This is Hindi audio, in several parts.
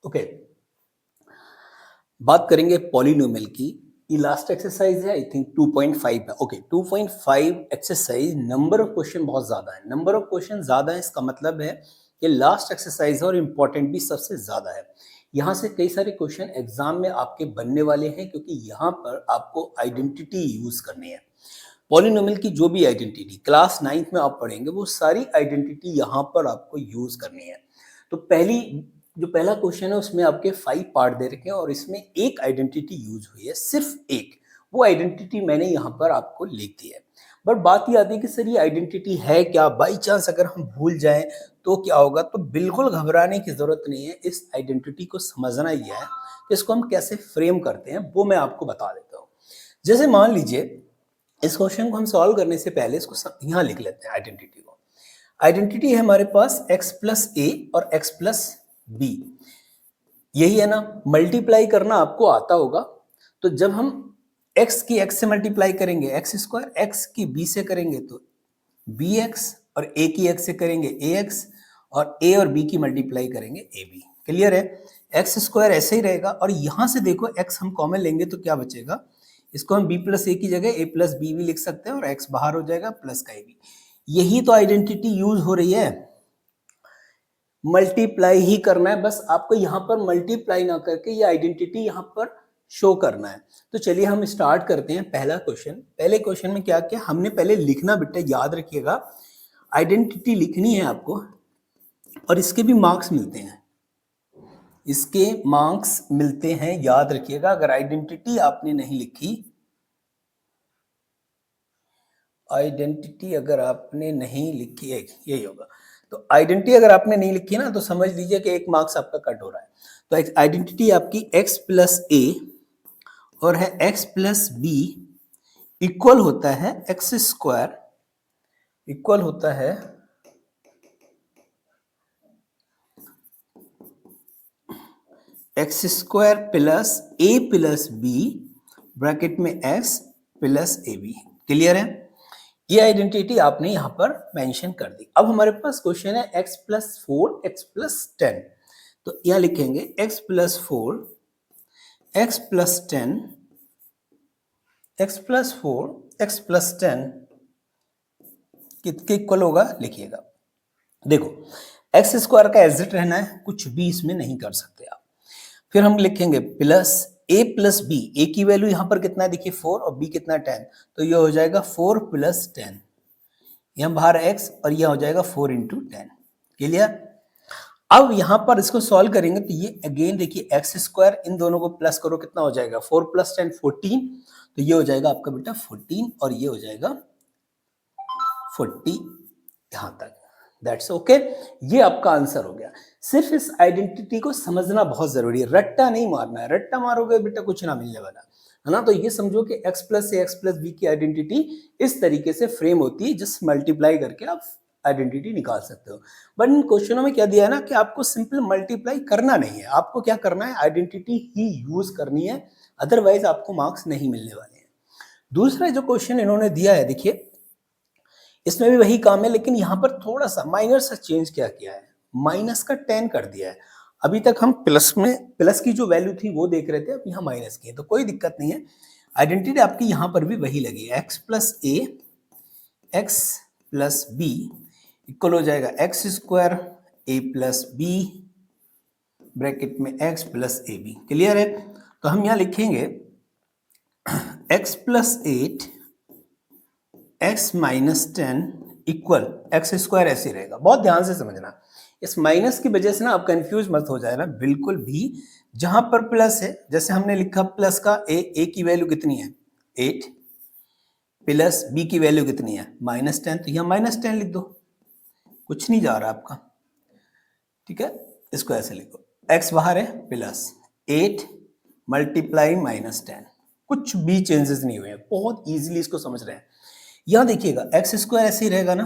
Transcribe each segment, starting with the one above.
ओके, बात करेंगे पॉलिनोमियल की। ये लास्ट एक्सरसाइज है, आई थिंक 2.5 है। Okay, 2.5 exercise, number of question बहुत ज्यादा है। नंबर ऑफ क्वेश्चन ज्यादा है, इसका मतलब है कि लास्ट एक्सरसाइज है और इम्पोर्टेंट भी सबसे ज्यादा है। यहाँ से कई सारे क्वेश्चन एग्जाम में आपके बनने वाले हैं, क्योंकि यहाँ पर आपको आइडेंटिटी यूज करनी है। पॉलिनोमियल की जो भी आइडेंटिटी क्लास 9th में आप पढ़ेंगे, वो सारी आइडेंटिटी यहाँ पर आपको यूज करनी है। तो जो पहला क्वेश्चन है उसमें आपके 5 पार्ट दे रखे हैं और इसमें एक आइडेंटिटी यूज हुई है, सिर्फ एक। वो आइडेंटिटी मैंने यहाँ पर आपको लिख दी है। बट बात ये आती है कि सर ये आइडेंटिटी है क्या, बाई चांस अगर हम भूल जाएं तो क्या होगा। तो बिल्कुल घबराने की जरूरत नहीं है, इस आइडेंटिटी को समझना ही है कि इसको हम कैसे फ्रेम करते हैं, वो मैं आपको बता देता हूँ। जैसे मान लीजिए, इस क्वेश्चन को हम सॉल्व करने से पहले इसको यहाँ लिख लेते हैं आइडेंटिटी को। आइडेंटिटी है हमारे पास x प्लस ए और x प्लस बी, यही है ना। मल्टीप्लाई करना आपको आता होगा, तो जब हम x की x से मल्टीप्लाई करेंगे एक्स स्क्वायर, x की b से करेंगे तो bx, और a की x से करेंगे ax, और a और b की मल्टीप्लाई करेंगे ab। क्लियर है? एक्स स्क्वायर ऐसे ही रहेगा, और यहां से देखो x हम कॉमन लेंगे तो क्या बचेगा, इसको हम b प्लस ए की जगह a प्लस बी भी लिख सकते हैं, और x बाहर हो जाएगा प्लस का ab। यही तो आइडेंटिटी यूज हो रही है, मल्टीप्लाई ही करना है बस आपको। यहां पर मल्टीप्लाई ना करके ये आइडेंटिटी यहां पर शो करना है। तो चलिए हम स्टार्ट करते हैं पहला क्वेश्चन। पहले क्वेश्चन में क्या किया हमने, पहले लिखना बेटा याद रखिएगा, आइडेंटिटी लिखनी है आपको, और इसके भी मार्क्स मिलते हैं, इसके मार्क्स मिलते हैं, याद रखिएगा। अगर आइडेंटिटी आपने नहीं लिखी, आइडेंटिटी अगर आपने नहीं लिखी है, यही होगा। तो आइडेंटिटी अगर आपने नहीं लिखी ना, तो समझ लीजिए कि एक मार्क्स आपका कट हो रहा है। तो आइडेंटिटी आपकी x प्लस ए और है x प्लस बी इक्वल होता है एक्स स्क्वायर, इक्वल होता है X square plus A plus B bracket में x plus A B. Clear है? ये आइडेंटिटी आपने यहां पर मेंशन कर दी। अब हमारे पास क्वेश्चन है x प्लस 4 x प्लस 10। तो यहां लिखेंगे x plus 4 x plus 10, x plus 4 x plus 10 कितने इक्वल होगा लिखिएगा। देखो एक्स स्क्वायर का एग्जिट रहना है, कुछ भी इसमें नहीं कर सकते आप। फिर हम लिखेंगे प्लस a प्लस बी, ए की वैल्यू यहां पर कितना है देखिए 4 और b कितना 10, तो ये हो जाएगा 4 प्लस 10, यहां बाहर x और यह हो जाएगा 4 इंटू 10। क्लियर? अब यहां पर इसको सॉल्व करेंगे तो ये अगेन देखिए एक्स स्क्वायर, इन दोनों को प्लस करो कितना हो जाएगा 4 प्लस 10 14, तो ये हो जाएगा आपका बेटा 14 और ये हो जाएगा 40 यहां तक। दैट्स ओके, ये आपका आंसर हो गया। सिर्फ इस आइडेंटिटी को समझना बहुत जरूरी है, रट्टा नहीं मारना है। रट्टा मारोगे बेटा कुछ ना मिलने वाला है ना। तो ये समझो कि x प्लस से एक्स प्लस बी की आइडेंटिटी इस तरीके से फ्रेम होती है, जस्ट मल्टीप्लाई करके आप आइडेंटिटी निकाल सकते हो। बट इन क्वेश्चनों में क्या दिया है ना कि आपको सिंपल मल्टीप्लाई करना नहीं है, आपको क्या करना है, आइडेंटिटी ही यूज करनी है, अदरवाइज आपको मार्क्स नहीं मिलने वाले हैं। दूसरा जो क्वेश्चन इन्होंने दिया है देखिए, इसमें भी वही काम है, लेकिन यहां पर थोड़ा सा माइनर सा चेंज क्या किया है, माइनस का 10 कर दिया है। अभी तक हम प्लस में, प्लस की जो वैल्यू थी वो देख रहे थे, अब यहाँ माइनस की है, तो कोई दिक्कत नहीं है। आइडेंटिटी आपकी यहां पर भी वही लगी, X plus A X plus B equal हो जाएगा X square A plus B bracket में X plus A B. Clear है? तो हम यहां लिखेंगे X plus 8 X minus 10 equal X square ऐसे रहेगा। बहुत ध्यान से समझना, इस माइनस की वजह से ना आप कंफ्यूज मत हो जाए ना बिल्कुल भी। जहां पर प्लस है, जैसे हमने लिखा प्लस का ए की वैल्यू कितनी है 8, प्लस बी की वैल्यू कितनी है -10, तो यहां -10 लिख दो, कुछ नहीं जा रहा आपका। ठीक है, इसको ऐसे लिखो, एक्स बाहर है प्लस 8 मल्टीप्लाई -10, कुछ भी चेंजेस नहीं हुए हैं, बहुत इजीली इसको समझ रहे हैं। यहां देखिएगा एक्स स्क्वायर ऐसे ही रहेगा ना,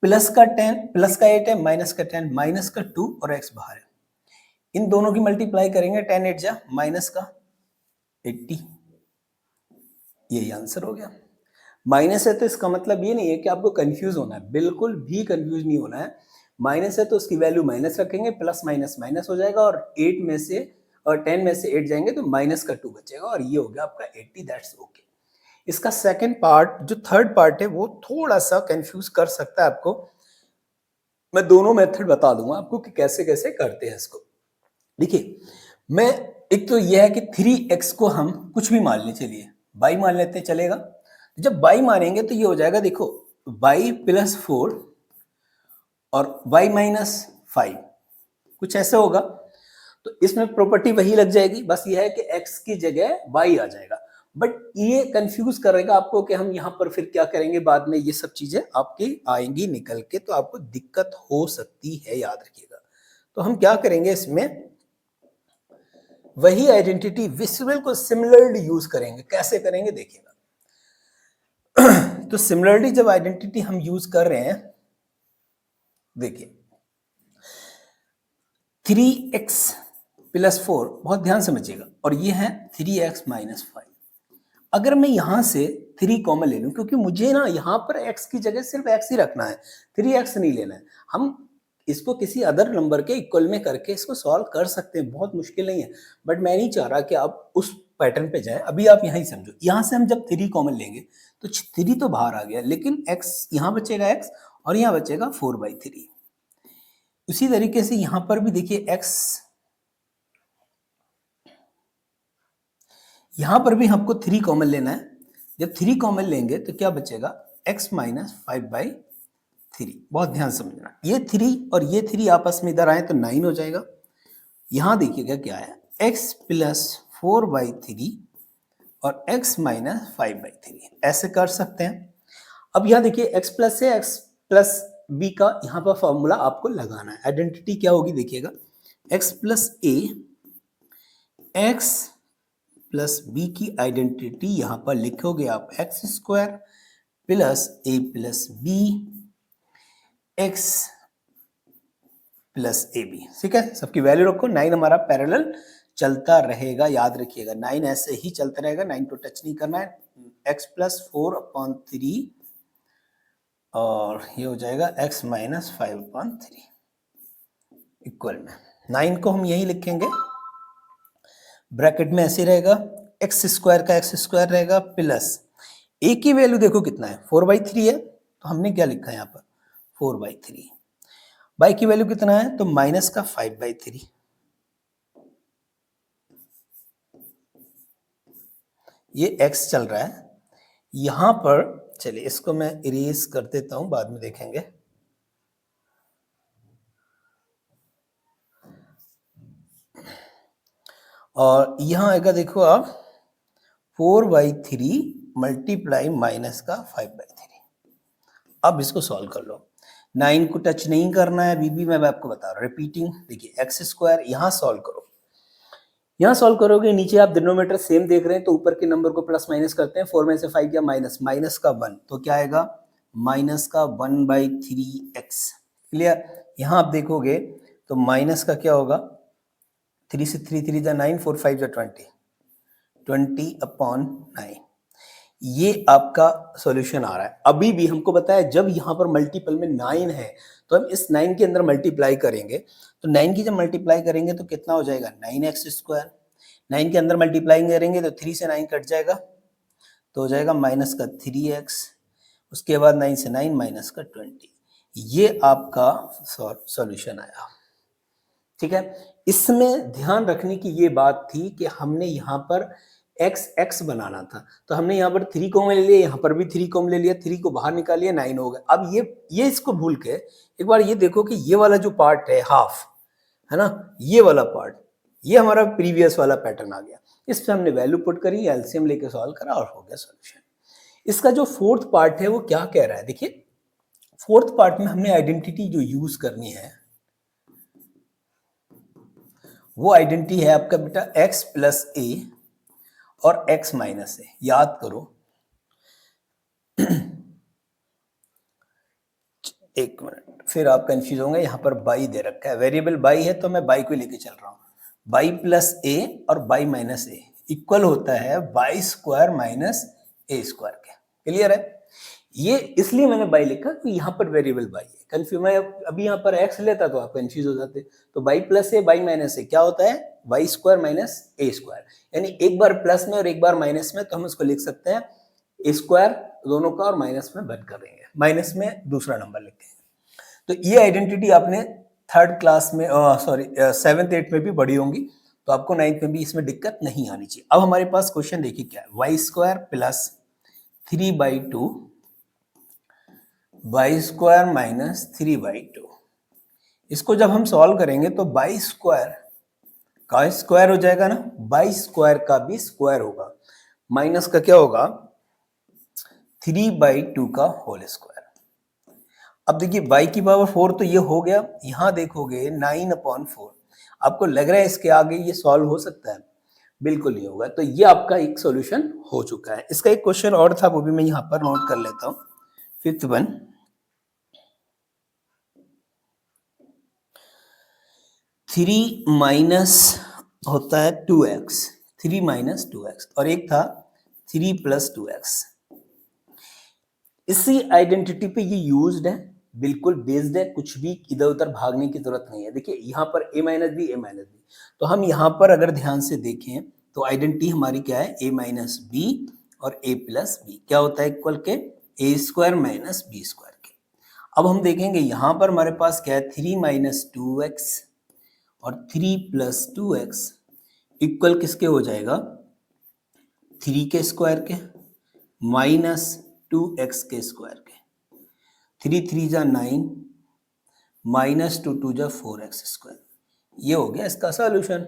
प्लस का 10, प्लस का 8 है, माइनस का 10, माइनस का 2 और एक्स बाहर है, इन दोनों की मल्टीप्लाई करेंगे 10 8 जा माइनस का 80, यही आंसर हो गया। माइनस है तो इसका मतलब ये नहीं है कि आपको कंफ्यूज होना है, बिल्कुल भी कंफ्यूज नहीं होना है। माइनस है तो उसकी वैल्यू माइनस रखेंगे, प्लस माइनस माइनस हो जाएगा और 8 में से और 10 में से 8 जाएंगे तो माइनस का 2 बचेगा और ये हो गया आपका 80, दैट्स ओके। इसका सेकंड पार्ट जो थर्ड पार्ट है वो थोड़ा सा कंफ्यूज कर सकता है आपको। मैं दोनों मेथड बता दूंगा आपको कि कैसे कैसे करते हैं इसको। देखिए, मैं एक तो यह है कि 3x को हम कुछ भी मान ले, चलिए y मान लेते हैं, चलेगा। जब y मानेंगे तो ये हो जाएगा, देखो y प्लस 4 और y माइनस 5, कुछ ऐसा होगा। तो इसमें प्रॉपर्टी वही लग जाएगी, बस ये है कि x की जगह y आ जाएगा। बट ये कंफ्यूज करेगा आपको कि हम यहाँ पर फिर क्या करेंगे, बाद में ये सब चीजें आपकी आएंगी निकल के, तो आपको दिक्कत हो सकती है, याद रखिएगा। तो हम क्या करेंगे, इसमें वही आइडेंटिटी विजुअल को सिमिलरली यूज करेंगे। कैसे करेंगे देखिएगा। तो सिमिलरली जब आइडेंटिटी हम यूज कर रहे हैं, देखिए 3x प्लस 4, बहुत ध्यान समझिएगा, और ये है 3x माइनस 5। अगर मैं यहां से 3 कॉमन ले लूं, क्योंकि मुझे ना यहां पर x की जगह सिर्फ x ही रखना है, 3x नहीं लेना है। हम इसको किसी अदर नंबर के इक्वल में करके इसको सॉल्व कर सकते हैं, बहुत मुश्किल नहीं है। बट मैं नहीं चाह रहा कि आप उस पैटर्न पे जाएं, अभी आप यहां ही समझो। यहां से हम जब 3 कॉमन लेंगे तो 3 तो बाहर आ गया, लेकिन x यहां बचेगा x और यहां बचेगा 4/3। उसी तरीके से यहां पर भी देखिए x, यहां पर भी हमको 3 कॉमन लेना है। जब 3 कॉमन लेंगे तो क्या बचेगा, x माइनस 5/3। बहुत ध्यान समझना, ये 3 और ये 3 आपस में इधर आए तो 9 हो जाएगा। यहां देखिएगा क्या है, x प्लस 4/3 और x माइनस 5/3, ऐसे कर सकते हैं। अब यहां देखिए x प्लस से x प्लस b का यहां पर फॉर्मूला आपको लगाना है। आइडेंटिटी क्या होगी देखिएगा, x plus a, x plus B की आइडेंटिटी यहां पर लिखोगे आप X square plus A plus B X plus A B. ठीक है, सबकी वैल्यू रखो। 9 हमारा पैरेलल चलता रहेगा, याद रखिएगा 9 ऐसे ही चलता रहेगा, 9 को टच नहीं करना है। x प्लस 4/3 और ये हो जाएगा x माइनस 5/3 इक्वल में 9 को हम यही लिखेंगे, ब्रैकेट में ऐसे रहेगा, एक्स स्क्वायर का एक्स स्क्वायर रहेगा प्लस ए की वैल्यू देखो कितना है, 4/3 है, तो हमने क्या लिखा है यहाँ पर 4/3। बाई की वैल्यू कितना है, तो माइनस का 5/3। ये x चल रहा है यहां पर। चलिए इसको मैं इरेज कर देता हूं, बाद में देखेंगे। और यहां आएगा देखो आप 4/3 मल्टीप्लाई माइनस का 5/3। अब इसको सॉल्व कर लो, 9 को टच नहीं करना है अभी भी, मैं आपको बता रहा हूं रिपीटिंग। देखिए एक्स स्क्वायर यहां सॉल्व करो, यहां सॉल्व करोगे, नीचे आप डिनोमिनेटर सेम देख रहे हैं तो ऊपर के नंबर को प्लस माइनस करते हैं। 4 में से 5 गया माइनस, माइनस का 1 तो क्या आएगा, माइनस का 1/3x। क्लियर, यहां आप देखोगे तो माइनस का क्या होगा, 3 से 3 3 9, 4 5 20, 20/9। ये आपका सॉल्यूशन आ रहा है। अभी भी हमको बताया जब यहाँ पर मल्टीपल में 9 है तो हम इस 9 के अंदर मल्टीप्लाई करेंगे, तो 9 की जब मल्टीप्लाई करेंगे तो कितना हो जाएगा, 9x स्क्वायर। 9 के अंदर मल्टीप्लाई करेंगे तो 3 से 9 कट जाएगा तो हो जाएगा माइनस का 3x, उसके बाद 9 से 9 माइनस का 20। ये आपका सॉल्यूशन आया। ठीक है, इसमें ध्यान रखने की ये बात थी कि हमने यहाँ पर x बनाना था, तो हमने यहाँ पर 3 कॉमन ले लिया, यहाँ पर भी 3 कॉमन ले लिया, 3 को बाहर निकालिए 9 हो गया। अब ये इसको भूल के एक बार ये देखो कि ये वाला जो पार्ट है हाफ, है ना, ये वाला पार्ट, ये हमारा प्रीवियस वाला पैटर्न आ गया। इस पे हमने वैल्यू पुट करी, एलसीएम लेके सॉल्व करा और हो गया सॉल्यूशन। इसका जो फोर्थ पार्ट है वो क्या कह रहा है, देखिए फोर्थ पार्ट में हमने आइडेंटिटी जो यूज करनी है वो आइडेंटिटी है आपका बेटा x प्लस ए और x माइनस ए। याद करो एक मिनट, फिर आप कंफ्यूज होंगे, यहां पर बाई दे रखा है, वेरिएबल बाई है तो मैं बाई को लेके चल रहा हूं। बाई प्लस ए और बाई माइनस ए इक्वल होता है by square minus a square के। क्लियर है, ये इसलिए मैंने बाई लिखा कि यहाँ पर वेरिएबल बाई है। कंफ्यूज मैं अभी यहाँ पर एक्स लेता तो आप कंफ्यूज हो जाते। तो y plus a y minus a क्या होता है, Y square minus a square, यानी एक बार प्लस में और एक बार माइनस में, तो हम इसको लिख सकते हैं ए स्क्वायर दोनों का और माइनस में बंद कर देंगे, माइनस में दूसरा नंबर लिखेंगे। तो ये आइडेंटिटी आपने थर्ड क्लास में सॉरी 7th 8th में भी पढ़ी होंगी, तो आपको 9th में भी इसमें दिक्कत नहीं आनी चाहिए। अब हमारे पास क्वेश्चन देखिए क्या है, Y square plus 3/2 Y square minus 3/2। इसको जब हम सॉल्व करेंगे तो वाई स्क्वायर का स्क्वायर हो जाएगा ना, वाई स्क्वायर का भी स्क्वायर होगा, माइनस का क्या होगा 3/2 का होल स्क्वायर। अब देखिए y की पावर 4 तो ये हो गया, यहां देखोगे 9/4। आपको लग रहा है इसके आगे ये सॉल्व हो सकता है, बिल्कुल नहीं होगा। तो ये आपका एक सॉल्यूशन हो चुका है। इसका एक क्वेश्चन और था, वो भी मैं यहां पर नोट कर लेता हूं। 5th वन, 3 माइनस होता है 2x, 3 माइनस 2x, और एक था 3 प्लस 2x। इसी आइडेंटिटी पे ये यूज्ड है, बिल्कुल बेस्ड है, कुछ भी इधर उधर भागने की जरूरत नहीं है। देखिए यहाँ पर a minus B A minus B, तो हम यहाँ पर अगर ध्यान से देखें तो आइडेंटिटी हमारी क्या है, a माइनस बी और a प्लस बी क्या होता है इक्वल के a square minus B square के। अब हम देखेंगे यहाँ पर हमारे पास क्या है 3 माइनस 2x और 3 प्लस 2x इक्वल किसके हो जाएगा 3 के स्क्वायर के माइनस 2x के स्क्वायर के। 3 3 जा 9 माइनस 2 2 जा 4x स्क्वायर। ये हो गया इसका सॉल्यूशन।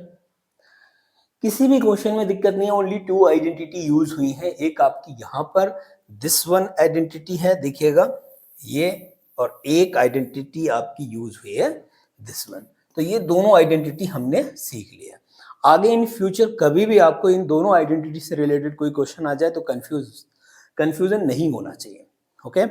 किसी भी क्वेश्चन में दिक्कत नहीं है, ओनली 2 आइडेंटिटी यूज हुई है। एक आपकी यहाँ पर दिस वन आइडेंटिटी है, देखिएगा ये, और एक आइडेंटिटी आपकी यूज हुई है दिस वन। तो ये दोनों आइडेंटिटी हमने सीख लिया। आगे इन फ्यूचर कभी भी आपको इन दोनों आइडेंटिटी से रिलेटेड कोई क्वेश्चन आ जाए तो कंफ्यूजन नहीं होना चाहिए। ओके।